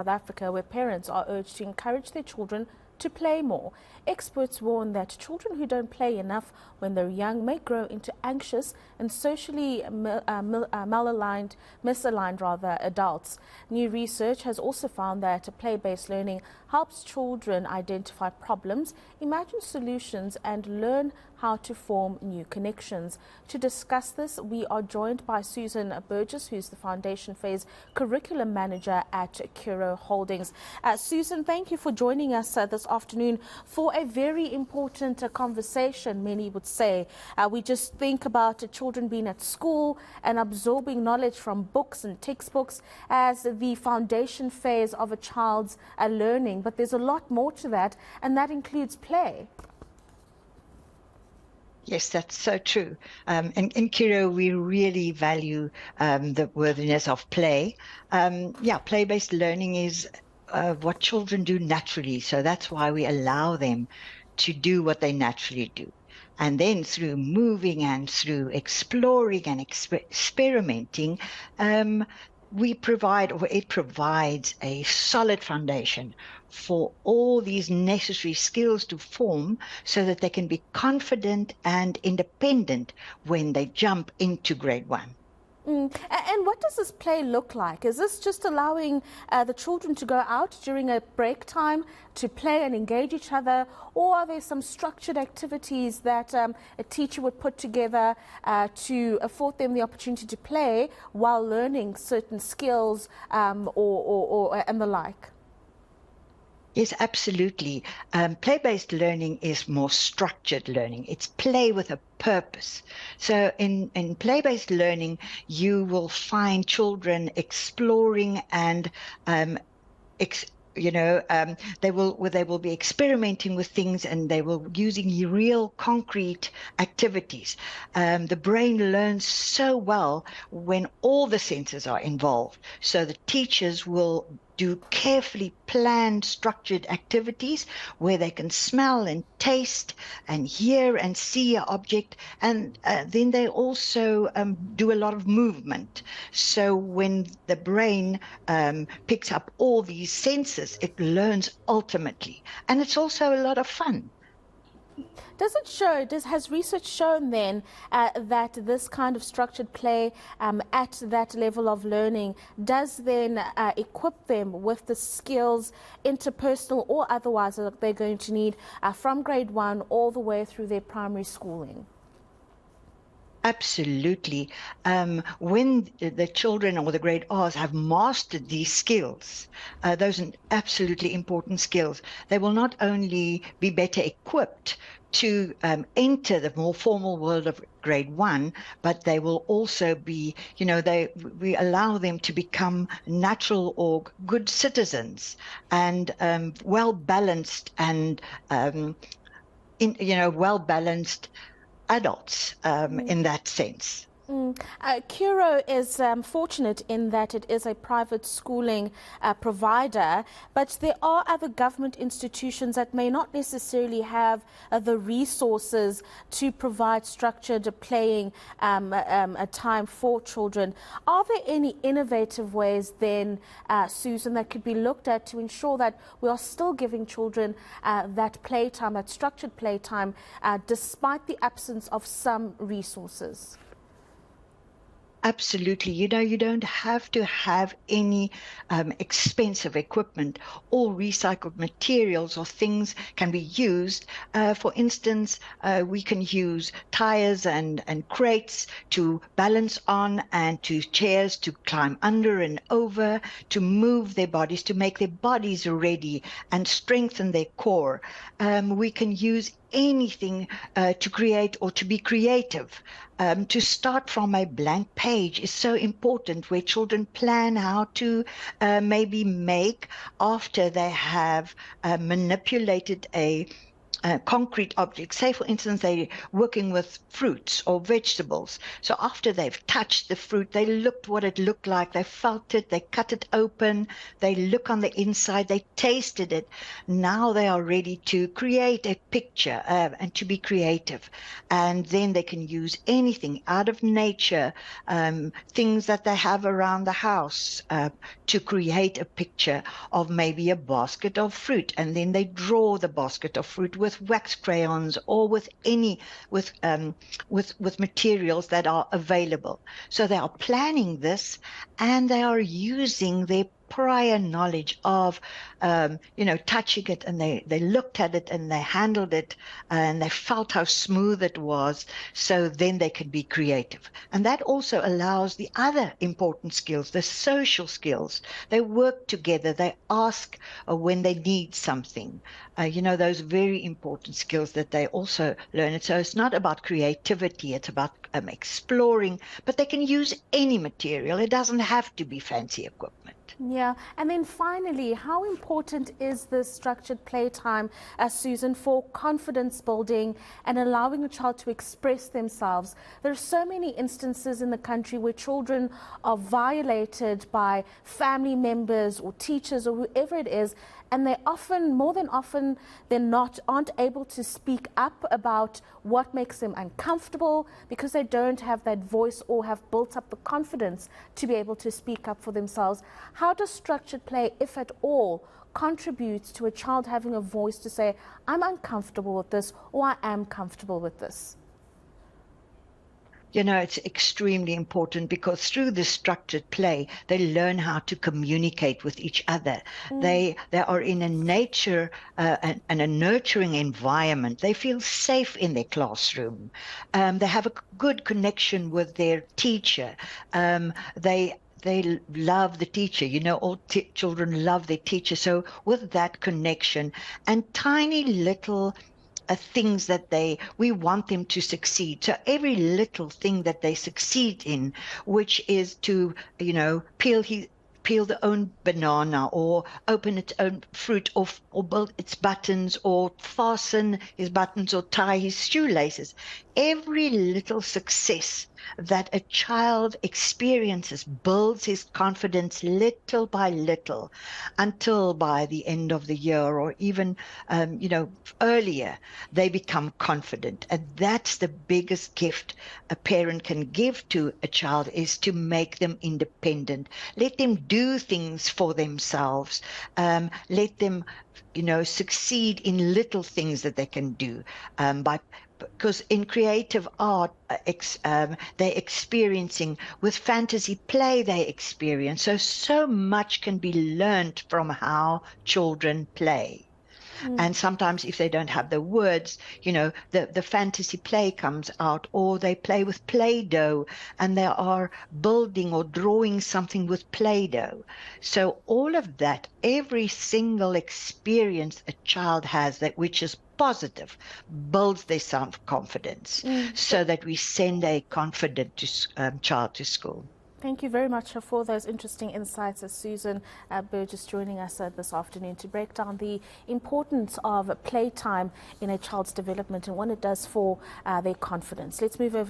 South Africa, where parents are urged to encourage their children to play more. Experts warn that children who don't play enough when they're young may grow into anxious and socially misaligned adults. New research has also found that play-based learning helps children identify problems, imagine solutions, and learn how to form new connections. To discuss this, we are joined by Susan Burgess, who's the Foundation Phase Curriculum Manager at Curro Holdings. Susan, thank you for joining us this afternoon for a very important conversation, many would say. We just think about children being at school and absorbing knowledge from books and textbooks as the foundation phase of a child's learning, but there's a lot more to that, and that includes play. Yes, that's so true. In Curro, we really value the worthiness of play. Play-based learning is what children do naturally. So that's why we allow them to do what they naturally do. And then through moving and through exploring and experimenting, it provides a solid foundation for all these necessary skills to form so that they can be confident and independent when they jump into grade 1. And what does this play look like? Is this just allowing the children to go out during a break time to play and engage each other, or are there some structured activities that a teacher would put together to afford them the opportunity to play while learning certain skills and the like? Yes, absolutely. Play-based learning is more structured learning. It's play with a purpose. So in play-based learning, you will find children exploring and they will be experimenting with things, and they will using real concrete activities. The brain learns so well when all the senses are involved. So the teachers will do carefully planned, structured activities where they can smell and taste and hear and see an object. And then they also do a lot of movement. So when the brain picks up all these senses, it learns ultimately. And it's also a lot of fun. Has research shown then that this kind of structured play at that level of learning does then equip them with the skills, interpersonal or otherwise, that they're going to need from grade 1 all the way through their primary schooling? Absolutely. When the children or the grade R's have mastered these skills, those are absolutely important skills, they will not only be better equipped to enter the more formal world of grade 1, but they will also be, we allow them to become natural or good citizens and well-balanced and, well-balanced adults in that sense. Curro is fortunate in that it is a private schooling provider, but there are other government institutions that may not necessarily have the resources to provide structured playing time for children. Are there any innovative ways then, Susan, that could be looked at to ensure that we are still giving children that playtime, that structured playtime, despite the absence of some resources? Absolutely. You don't have to have any expensive equipment. All recycled materials or things can be used. For instance, we can use tires and crates to balance on, and to chairs to climb under and over, to move their bodies, to make their bodies ready and strengthen their core. We can use anything to create or to be creative. To start from a blank page is so important, where children plan how to maybe make after they have manipulated a concrete objects. Say, for instance, they're working with fruits or vegetables. So after they've touched the fruit, they looked what it looked like, they felt it, they cut it open, they look on the inside, they tasted it. Now they are ready to create a picture and to be creative. And then they can use anything out of nature, things that they have around the house, to create a picture of maybe a basket of fruit. And then they draw the basket of fruit with wax crayons or with materials that are available. So they are planning this, and they are using their prior knowledge of, touching it, and they looked at it and they handled it and they felt how smooth it was. So then they can be creative. And that also allows the other important skills, the social skills. They work together. They ask when they need something. Those very important skills that they also learn. And so it's not about creativity. It's about exploring, but they can use any material. It doesn't have to be fancy equipment. Yeah, and then finally, how important is this structured playtime, Susan, for confidence building and allowing a child to express themselves? There are so many instances in the country where children are violated by family members or teachers or whoever it is, and they often, more than often than not, aren't able to speak up about what makes them uncomfortable because they don't have that voice or have built up the confidence to be able to speak up for themselves. How does structured play, if at all, contribute to a child having a voice to say, I'm uncomfortable with this, or I am comfortable with this? It's extremely important, because through this structured play, they learn how to communicate with each other. They are in a nature and a nurturing environment. They feel safe in their classroom. They have a good connection with their teacher. They love the teacher. All children love their teacher. So with that connection and tiny little things that we want them to succeed. So every little thing that they succeed in, which is to, peel the own banana, or open its own fruit, or build its buttons, or fasten his buttons, or tie his shoelaces. Every little success that a child experiences builds his confidence little by little, until by the end of the year, or even earlier, they become confident. And that's the biggest gift a parent can give to a child, is to make them independent. Let them do things for themselves. Let them succeed in little things that they can do, because in creative art, they're experiencing, with fantasy play they experience. So much can be learned from how children play. And sometimes if they don't have the words, the fantasy play comes out, or they play with Play-Doh and they are building or drawing something with Play-Doh. So all of that, every single experience a child has that which is positive, builds their self-confidence, so that we send a confident child to school. Thank you very much for those interesting insights, Susan Burgess, joining us this afternoon to break down the importance of playtime in a child's development and what it does for their confidence. Let's move over